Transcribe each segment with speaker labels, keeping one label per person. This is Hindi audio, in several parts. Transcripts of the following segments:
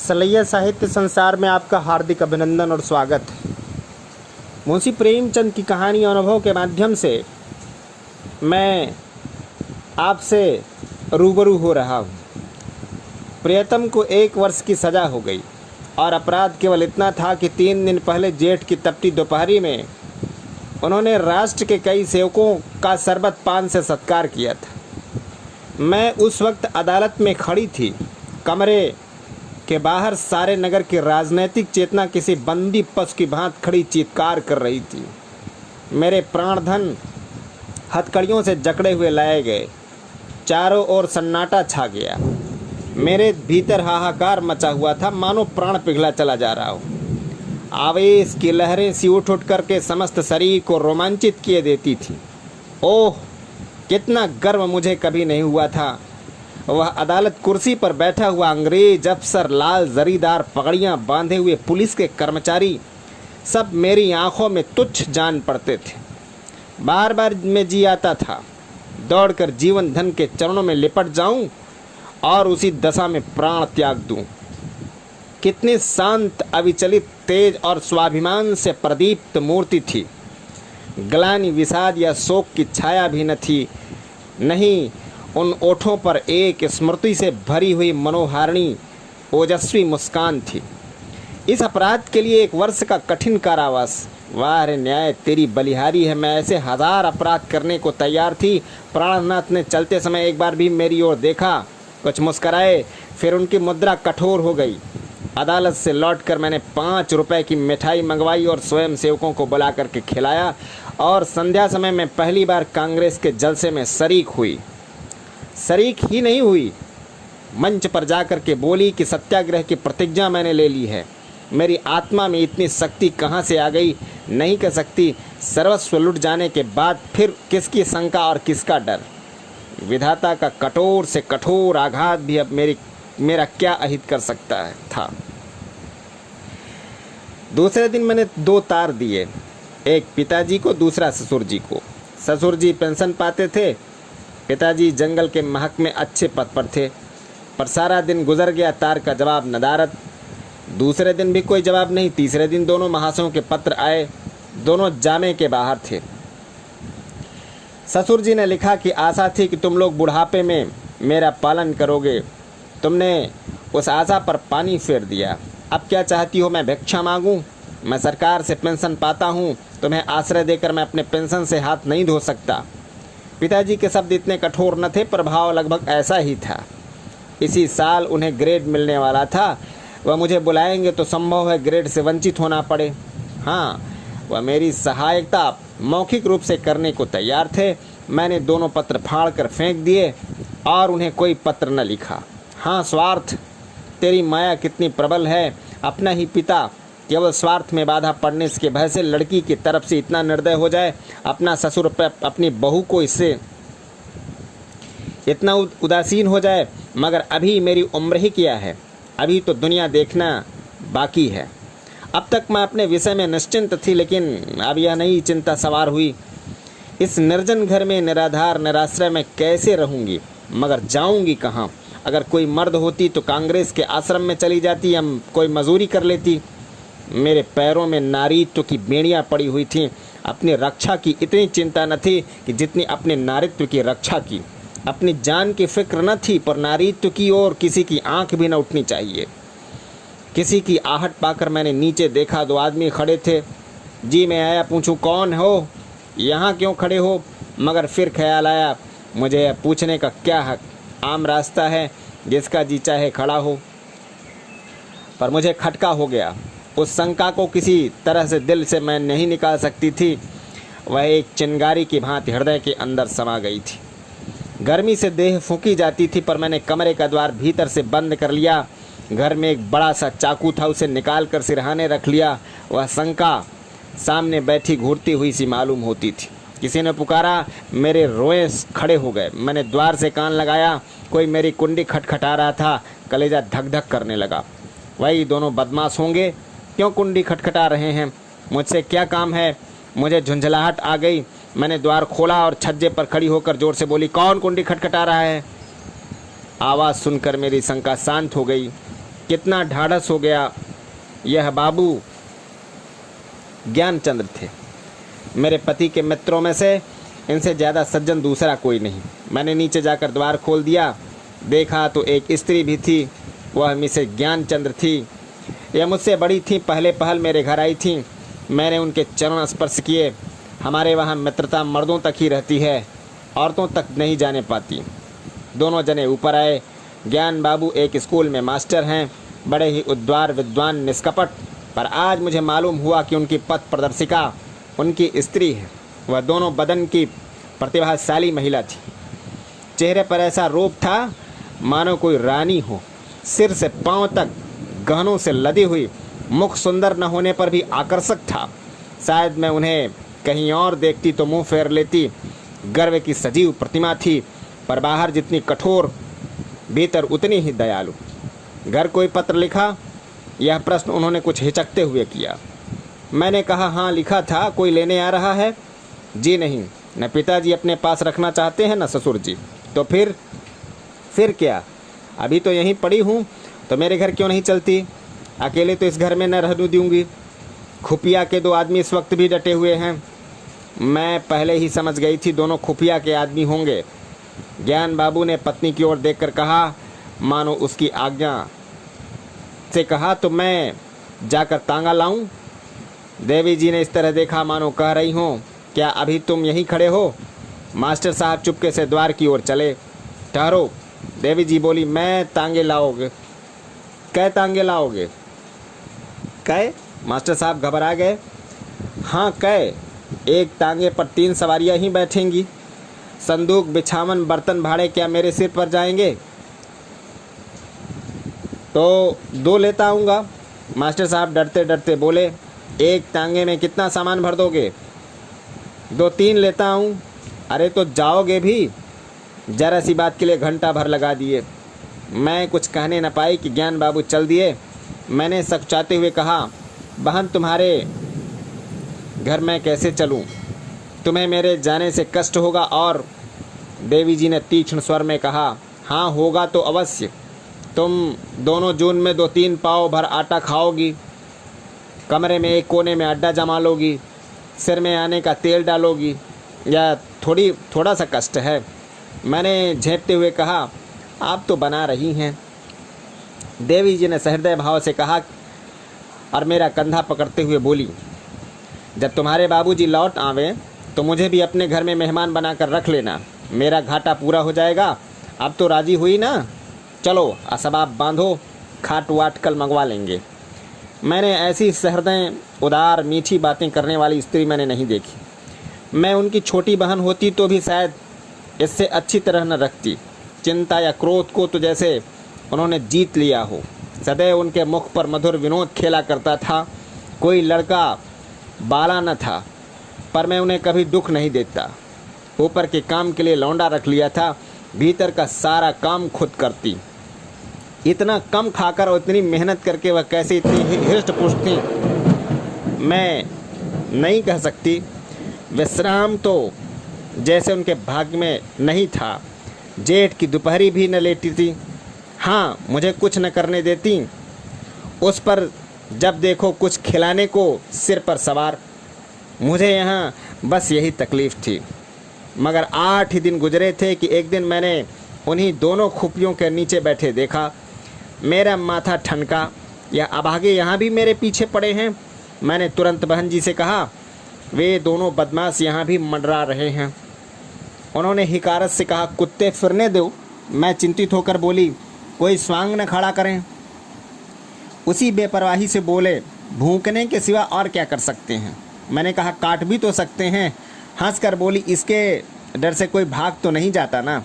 Speaker 1: सलैया साहित्य संसार में आपका हार्दिक अभिनंदन और स्वागत। मुंशी प्रेमचंद की कहानी और अनुभव के माध्यम से मैं आपसे रूबरू हो रहा हूँ। प्रियतम को 1 वर्ष की सज़ा हो गई और अपराध केवल इतना था कि 3 दिन पहले जेठ की तपती दोपहरी में उन्होंने राष्ट्र के कई सेवकों का शरबत पान से सत्कार किया था। मैं उस वक्त अदालत में खड़ी थी। कमरे के बाहर सारे नगर की राजनैतिक चेतना किसी बंदी पशु की भांति खड़ी चीत्कार कर रही थी। मेरे प्राणधन हथकड़ियों से जकड़े हुए लाए गए। चारों ओर सन्नाटा छा गया। मेरे भीतर हाहाकार मचा हुआ था, मानो प्राण पिघला चला जा रहा हो। आवेश की लहरें सी उठ करके समस्त शरीर को रोमांचित किए देती थी। ओह, कितना गर्व मुझे कभी नहीं हुआ था। वह अदालत कुर्सी पर बैठा हुआ अंग्रेज अफसर, लाल जरीदार पगड़ियाँ बांधे हुए पुलिस के कर्मचारी, सब मेरी आंखों में तुच्छ जान पड़ते थे। बार बार मैं जी आता था दौड़कर जीवन धन के चरणों में लिपट जाऊं और उसी दशा में प्राण त्याग दूं। कितनी शांत, अविचलित, तेज और स्वाभिमान से प्रदीप्त मूर्ति थी। ग्लानि, विषाद या शोक की छाया भी न थी। नहीं, उन ओठों पर एक स्मृति से भरी हुई मनोहारिणी ओजस्वी मुस्कान थी। इस अपराध के लिए 1 वर्ष का कठिन कारावास। वाह रे न्याय, तेरी बलिहारी है। मैं ऐसे 1000 अपराध करने को तैयार थी। प्राणनाथ ने चलते समय एक बार भी मेरी ओर देखा, कुछ मुस्कराए, फिर उनकी मुद्रा कठोर हो गई। अदालत से लौटकर मैंने 5 रुपए की मिठाई मंगवाई और स्वयं सेवकों को बुला करके खिलाया और संध्या समय में पहली बार कांग्रेस के जलसे में शरीक ही नहीं हुई, मंच पर जाकर के बोली कि सत्याग्रह की प्रतिज्ञा मैंने ले ली है। मेरी आत्मा में इतनी शक्ति कहाँ से आ गई नहीं कह सकती। सर्वस्व लुट जाने के बाद फिर किसकी शंका और किसका डर। विधाता का कठोर से कठोर आघात भी अब मेरा क्या अहित कर सकता था। दूसरे दिन मैंने 2 तार दिए, एक पिताजी को, दूसरा ससुर जी को। ससुर जी पेंशन पाते थे, पिताजी जंगल के महक में अच्छे पद पर थे। पर सारा दिन गुजर गया, तार का जवाब नदारद। दूसरे दिन भी कोई जवाब नहीं। तीसरे दिन दोनों महाशयों के पत्र आए, दोनों जामे के बाहर थे। ससुर जी ने लिखा कि आशा थी कि तुम लोग बुढ़ापे में मेरा पालन करोगे। तुमने उस आशा पर पानी फेर दिया। अब क्या चाहती हो मैं भिक्षा मांगूं? मैं सरकार से पेंशन पाता हूं, तुम्हें आश्रय देकर मैं अपने पेंशन से हाथ नहीं धो सकता। पिताजी के शब्द इतने कठोर न थे, प्रभाव लगभग ऐसा ही था। इसी साल उन्हें ग्रेड मिलने वाला था। वह मुझे बुलाएंगे तो संभव है ग्रेड से वंचित होना पड़े। हाँ, वह मेरी सहायता मौखिक रूप से करने को तैयार थे। मैंने दोनों पत्र फाड़ कर फेंक दिए और उन्हें कोई पत्र न लिखा। हाँ, स्वार्थ, तेरी माया कितनी प्रबल है। अपना ही पिता केवल स्वार्थ में बाधा पड़ने के भय से लड़की की तरफ से इतना निर्दय हो जाए, अपना ससुर पर अपनी बहू को इससे इतना उदासीन हो जाए। मगर अभी मेरी उम्र ही क्या है, अभी तो दुनिया देखना बाकी है। अब तक मैं अपने विषय में निश्चिंत थी, लेकिन अब यह नई चिंता सवार हुई। इस निर्जन घर में निराधार निराश्रय में कैसे रहूँगी? मगर जाऊँगी कहाँ? अगर कोई मर्द होती तो कांग्रेस के आश्रम में चली जाती या कोई मजूरी कर लेती। मेरे पैरों में नारीत्व की बेड़ियाँ पड़ी हुई थीं। अपनी रक्षा की इतनी चिंता न थी कि जितनी अपने नारीत्व की रक्षा की। अपनी जान की फिक्र न थी, पर नारीत्व की ओर किसी की आंख भी न उठनी चाहिए। किसी की आहट पाकर मैंने नीचे देखा। 2 आदमी खड़े थे। जी मैं आया, पूछूं कौन हो, यहाँ क्यों खड़े हो? मगर फिर ख्याल आया, मुझे पूछने का क्या हक, आम रास्ता है, जिसका जी चाहे खड़ा हो। पर मुझे खटका हो गया। उस शंका को किसी तरह से दिल से मैं नहीं निकाल सकती थी। वह एक चिंगारी की भांति हृदय के अंदर समा गई थी। गर्मी से देह फूंकी जाती थी, पर मैंने कमरे का द्वार भीतर से बंद कर लिया। घर में एक बड़ा सा चाकू था, उसे निकाल कर सिरहाने रख लिया। वह शंका सामने बैठी घूरती हुई सी मालूम होती थी। किसी ने पुकारा, मेरे रोए खड़े हो गए। मैंने द्वार से कान लगाया, कोई मेरी कुंडी खटखटा रहा था। कलेजा धक धक करने लगा। वही दोनों बदमाश होंगे, क्यों कुंडी खटखटा रहे हैं? मुझसे क्या काम है? मुझे झुंझलाहट आ गई। मैंने द्वार खोला और छज्जे पर खड़ी होकर जोर से बोली, कौन कुंडी खटखटा रहा है? आवाज़ सुनकर मेरी शंका शांत हो गई। कितना ढाढ़स हो गया। यह बाबू ज्ञानचंद्र थे। मेरे पति के मित्रों में से इनसे ज़्यादा सज्जन दूसरा कोई नहीं। मैंने नीचे जाकर द्वार खोल दिया। देखा तो एक स्त्री भी थी, वह मिसेस ज्ञानचंद्र थी। यह मुझसे बड़ी थी, पहले पहल मेरे घर आई थी। मैंने उनके चरण स्पर्श किए। हमारे वहाँ मित्रता मर्दों तक ही रहती है, औरतों तक नहीं जाने पाती। दोनों जने ऊपर आए। ज्ञान बाबू एक स्कूल में मास्टर हैं, बड़े ही उद्वार विद्वान निष्कपट। पर आज मुझे मालूम हुआ कि उनकी पथ प्रदर्शिका उनकी स्त्री है। वह दोनों बदन की प्रतिभाशाली महिला थी। चेहरे पर ऐसा रूप था मानो कोई रानी हो। सिर से पांव तक गहनों से लदी हुई, मुख सुंदर न होने पर भी आकर्षक था। शायद मैं उन्हें कहीं और देखती तो मुंह फेर लेती। गर्व की सजीव प्रतिमा थी, पर बाहर जितनी कठोर, भीतर उतनी ही दयालु। घर कोई पत्र लिखा? यह प्रश्न उन्होंने कुछ हिचकते हुए किया। मैंने कहा, हाँ लिखा था। कोई लेने आ रहा है? जी नहीं, न पिताजी अपने पास रखना चाहते हैं न ससुर जी। तो फिर क्या? अभी तो यहीं पड़ी हूँ, तो मेरे घर क्यों नहीं चलती? अकेले तो इस घर में न रहने दूंगी। खुफिया के 2 आदमी इस वक्त भी डटे हुए हैं। मैं पहले ही समझ गई थी दोनों खुफिया के आदमी होंगे। ज्ञान बाबू ने पत्नी की ओर देखकर कहा, मानो उसकी आज्ञा से कहा तो मैं जाकर तांगा लाऊं? देवी जी ने इस तरह देखा मानो कह रही हो, क्या अभी तुम यहीं खड़े हो? मास्टर साहब चुपके से द्वार की ओर चले। ठहरो, देवी जी बोली, मैं तांगे लाओगे? कै तांगे लाओगे? कै? मास्टर साहब घबरा गए। हाँ कै। एक तांगे पर 3 सवारियां ही बैठेंगी। संदूक, बिछावन, बर्तन भाड़े क्या मेरे सिर पर जाएंगे? तो 2 लेता आऊँगा। मास्टर साहब डरते डरते बोले, एक तांगे में कितना सामान भर दोगे? 2-3 लेता हूँ। अरे तो जाओगे भी? जरा सी बात के लिए घंटा भर लगा दिए। मैं कुछ कहने न पाई कि ज्ञान बाबू चल दिए। मैंने सकुचाते हुए कहा, बहन तुम्हारे घर मैं कैसे चलूँ? तुम्हें मेरे जाने से कष्ट होगा। और देवी जी ने तीक्ष्ण स्वर में कहा, हाँ होगा तो अवश्य। तुम दोनों जून में 2-3 पाव भर आटा खाओगी, कमरे में एक कोने में अड्डा जमा लोगी, सिर में आने का तेल डालोगी, या थोड़ा सा कष्ट है? मैंने झेपते हुए कहा, आप तो बना रही हैं। देवी जी ने सहृदय भाव से कहा और मेरा कंधा पकड़ते हुए बोली, जब तुम्हारे बाबूजी लौट आवें तो मुझे भी अपने घर में मेहमान बनाकर रख लेना। मेरा घाटा पूरा हो जाएगा। अब तो राजी हुई ना? चलो असबाब बांधो, खाट वाट कल मंगवा लेंगे। मैंने ऐसी सहृदय, उदार, मीठी बातें करने वाली स्त्री मैंने नहीं देखी। मैं उनकी छोटी बहन होती तो भी शायद इससे अच्छी तरह न रखती। चिंता या क्रोध को तो जैसे उन्होंने जीत लिया हो। सदैव उनके मुख पर मधुर विनोद खेला करता था। कोई लड़का बाला न था, पर मैं उन्हें कभी दुख नहीं देता। ऊपर के काम के लिए लौंडा रख लिया था, भीतर का सारा काम खुद करती। इतना कम खाकर और इतनी मेहनत करके वह कैसे इतनी हृष्ट पुष्ट थी, मैं नहीं कह सकती। विश्राम तो जैसे उनके भाग्य में नहीं था। जेठ की दोपहरी भी न लेती थी। हाँ, मुझे कुछ न करने देती। उस पर जब देखो कुछ खिलाने को सिर पर सवार। मुझे यहाँ बस यही तकलीफ़ थी। मगर 8 ही दिन गुजरे थे कि एक दिन मैंने उन्हीं दोनों खुफियों के नीचे बैठे देखा। मेरा माथा ठनका, यह अभागे यहाँ भी मेरे पीछे पड़े हैं। मैंने तुरंत बहन जी से कहा, वे दोनों बदमाश यहाँ भी मंडरा रहे हैं। उन्होंने हिकारत से कहा, कुत्ते फिरने दो। मैं चिंतित होकर बोली, कोई स्वांग न खड़ा करें। उसी बेपरवाही से बोले, भूखने के सिवा और क्या कर सकते हैं? मैंने कहा, काट भी तो सकते हैं। हंसकर बोली, इसके डर से कोई भाग तो नहीं जाता ना।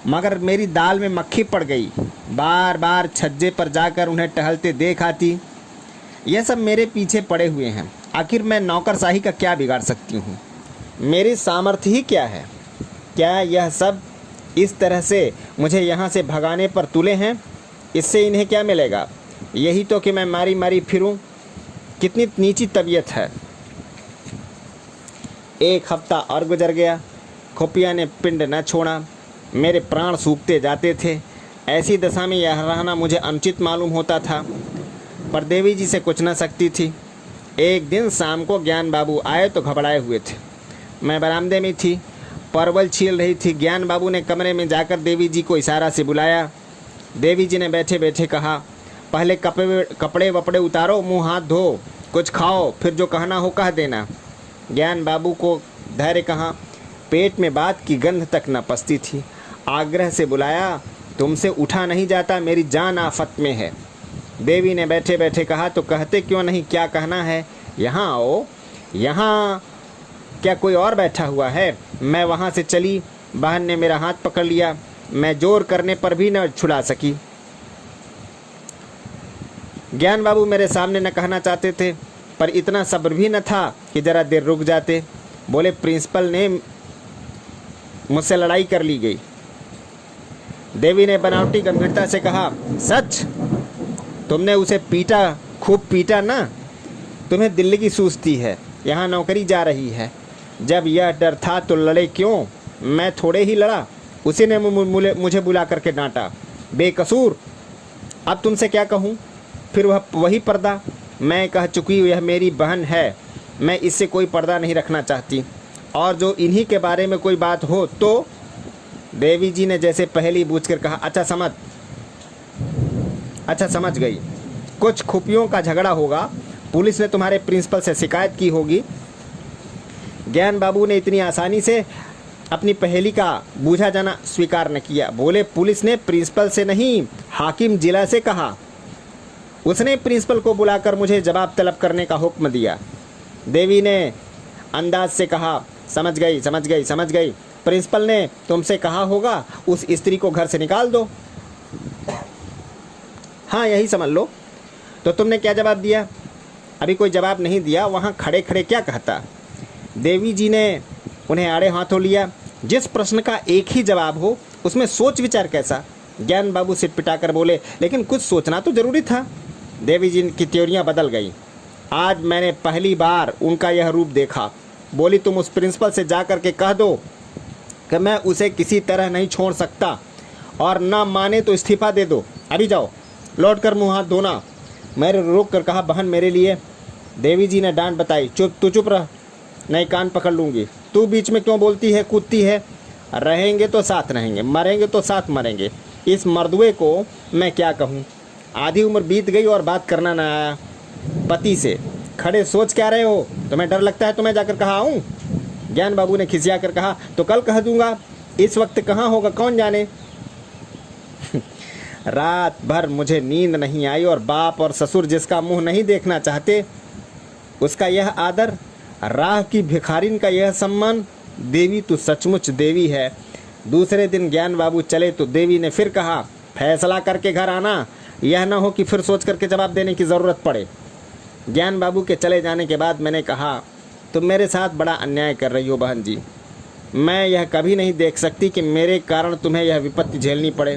Speaker 1: मगर मेरी दाल में मक्खी पड़ गई। बार बार छज्जे पर जाकर उन्हें टहलते देख आती। यह सब मेरे पीछे पड़े हुए हैं। आखिर मैं नौकरशाही का क्या बिगाड़ सकती हूँ? मेरी सामर्थ्य ही क्या है? क्या यह सब इस तरह से मुझे यहाँ से भगाने पर तुले हैं? इससे इन्हें क्या मिलेगा? यही तो कि मैं मारी मारी फिरूं। कितनी नीची तबीयत है। 1 हफ्ता और गुजर गया। खुफिया ने पिंड न छोड़ा। मेरे प्राण सूखते जाते थे। ऐसी दशा में यह रहना मुझे अनुचित मालूम होता था, पर देवी जी से कुछ न सकती थी। एक दिन शाम को ज्ञान बाबू आए तो घबराए हुए थे। मैं बरामदे में थी, परवल छील रही थी। ज्ञान बाबू ने कमरे में जाकर देवी जी को इशारा से बुलाया। देवी जी ने बैठे बैठे कहा, पहले कपड़े वपड़े उतारो, मुंह हाथ धो, कुछ खाओ, फिर जो कहना हो कह देना। ज्ञान बाबू को धैर्य कहाँ, पेट में बात की गंध तक न पचती थी। आग्रह से बुलाया, तुमसे उठा नहीं जाता, मेरी जान आफत में है। देवी ने बैठे बैठे कहा, तो कहते क्यों नहीं, क्या कहना है? यहाँ आओ। यहाँ क्या कोई और बैठा हुआ है? मैं वहाँ से चली, बहन ने मेरा हाथ पकड़ लिया। मैं जोर करने पर भी न छुड़ा सकी। ज्ञान बाबू मेरे सामने न कहना चाहते थे, पर इतना सब्र भी न था कि ज़रा देर रुक जाते। बोले, प्रिंसिपल ने मुझसे लड़ाई कर ली गई। देवी ने बनावटी गंभीरता से कहा, सच? तुमने उसे पीटा, खूब पीटा ना? तुम्हें दिल्ली की सूझती है, यहाँ नौकरी जा रही है। जब यह डर था तो लड़े क्यों? मैं थोड़े ही लड़ा, उसी ने मुझे बुला करके डांटा, बेकसूर। अब तुमसे क्या कहूँ? फिर वही पर्दा। मैं कह चुकी, यह मेरी बहन है, मैं इससे कोई पर्दा नहीं रखना चाहती। और जो इन्हीं के बारे में कोई बात हो तो? देवी जी ने जैसे पहली बूझ कर कहा, अच्छा समझ गई। कुछ खुफियों का झगड़ा होगा, पुलिस ने तुम्हारे प्रिंसिपल से शिकायत की होगी। ज्ञान बाबू ने इतनी आसानी से अपनी पहेली का बूझा जाना स्वीकार न किया। बोले, पुलिस ने प्रिंसिपल से नहीं, हाकिम जिला से कहा। उसने प्रिंसिपल को बुलाकर मुझे जवाब तलब करने का हुक्म दिया। देवी ने अंदाज से कहा, समझ गई। प्रिंसिपल ने तुमसे कहा होगा उस स्त्री को घर से निकाल दो। हाँ, यही समझ लो। तो तुमने क्या जवाब दिया? अभी कोई जवाब नहीं दिया, वहाँ खड़े खड़े क्या कहता। देवी जी ने उन्हें आड़े हाथों लिया। जिस प्रश्न का एक ही जवाब हो उसमें सोच विचार कैसा? ज्ञान बाबू सिटपिटा कर बोले, लेकिन कुछ सोचना तो जरूरी था। देवी जी की त्योरियां बदल गई। आज मैंने पहली बार उनका यह रूप देखा। बोली, तुम उस प्रिंसिपल से जा कर के कह दो कि मैं उसे किसी तरह नहीं छोड़ सकता, और ना माने तो इस्तीफा दे दो। अभी जाओ, लौट कर मुँह हाथ धोना। मैंने रोक कर कहा, बहन मेरे लिए। देवी जी ने डांट बताई, चुप रह, नहीं कान पकड़ लूँगी। तू बीच में क्यों बोलती है, कूदती है? रहेंगे तो साथ रहेंगे, मरेंगे तो साथ मरेंगे। इस मर्दुए को मैं क्या कहूँ? आधी उम्र बीत गई और बात करना ना आया पति से। खड़े सोच क्या रहे हो? तुम्हें डर लगता है तो मैं जाकर कहा आऊँ? ज्ञान बाबू ने खिसिया कर कहा, तो कल कह दूंगा, इस वक्त कहाँ होगा कौन जाने। रात भर मुझे नींद नहीं आई, और बाप और ससुर जिसका मुंह नहीं देखना चाहते उसका यह आदर, राह की भिखारिन का यह सम्मान। देवी तू सचमुच देवी है। दूसरे दिन ज्ञान बाबू चले तो देवी ने फिर कहा, फैसला करके घर आना, यह ना हो कि फिर सोच करके जवाब देने की ज़रूरत पड़े। ज्ञान बाबू के चले जाने के बाद मैंने कहा, तुम मेरे साथ बड़ा अन्याय कर रही हो बहन जी। मैं यह कभी नहीं देख सकती कि मेरे कारण तुम्हें यह विपत्ति झेलनी पड़े।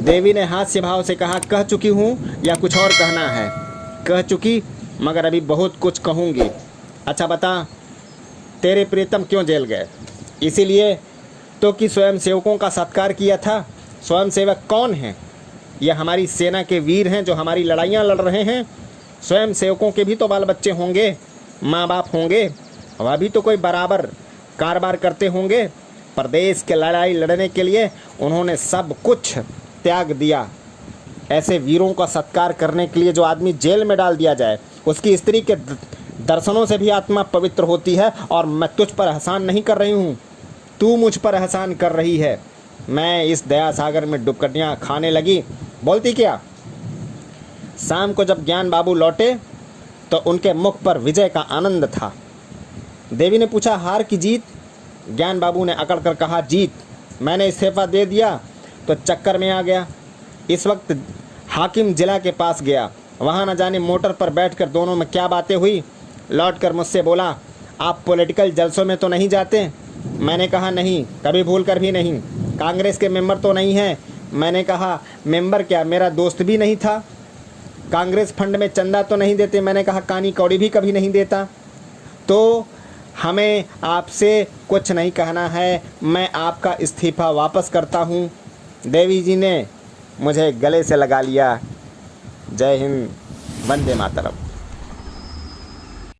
Speaker 1: देवी ने हास्य भाव से कहा, कह चुकी हूँ या कुछ और कहना है? कह चुकी, मगर अभी बहुत कुछ कहूँगी। अच्छा बता, तेरे प्रीतम क्यों जेल गए? इसीलिए तो कि स्वयं सेवकों का सत्कार किया था। स्वयं सेवक कौन हैं? यह हमारी सेना के वीर हैं जो हमारी लड़ाइयाँ लड़ रहे हैं। स्वयं सेवकों के भी तो बाल बच्चे होंगे, माँ बाप होंगे, वह भी तो कोई बराबर कारोबार करते होंगे। प्रदेश के लड़ाई लड़ने के लिए उन्होंने सब कुछ त्याग दिया। ऐसे वीरों का सत्कार करने के लिए जो आदमी जेल में डाल दिया जाए, उसकी स्त्री के दर्शनों से भी आत्मा पवित्र होती है। और मैं तुझ पर एहसान नहीं कर रही हूँ, तू मुझ पर एहसान कर रही है। मैं इस दया सागर में डुबकटियाँ खाने लगी। बोलती क्या? शाम को जब ज्ञान बाबू लौटे तो उनके मुख पर विजय का आनंद था। देवी ने पूछा, हार की जीत? ज्ञान बाबू ने अकड़ कर कहा, जीत। मैंने इस्तीफा दे दिया तो चक्कर में आ गया। इस वक्त हाकिम जिला के पास गया, वहाँ न जाने मोटर पर बैठकर दोनों में क्या बातें हुई। लौटकर मुझसे बोला, आप पॉलिटिकल जलसों में तो नहीं जाते? मैंने कहा, नहीं, कभी भूल कर भी नहीं। कांग्रेस के मेंबर तो नहीं हैं? मैंने कहा, मेंबर क्या, मेरा दोस्त भी नहीं था। कांग्रेस फंड में चंदा तो नहीं देते? मैंने कहा, कानी कौड़ी भी कभी नहीं देता। तो हमें आपसे कुछ नहीं कहना है, मैं आपका इस्तीफा वापस करता हूँ। देवी जी ने मुझे गले से लगा लिया। जय हिंद, वंदे मातरम।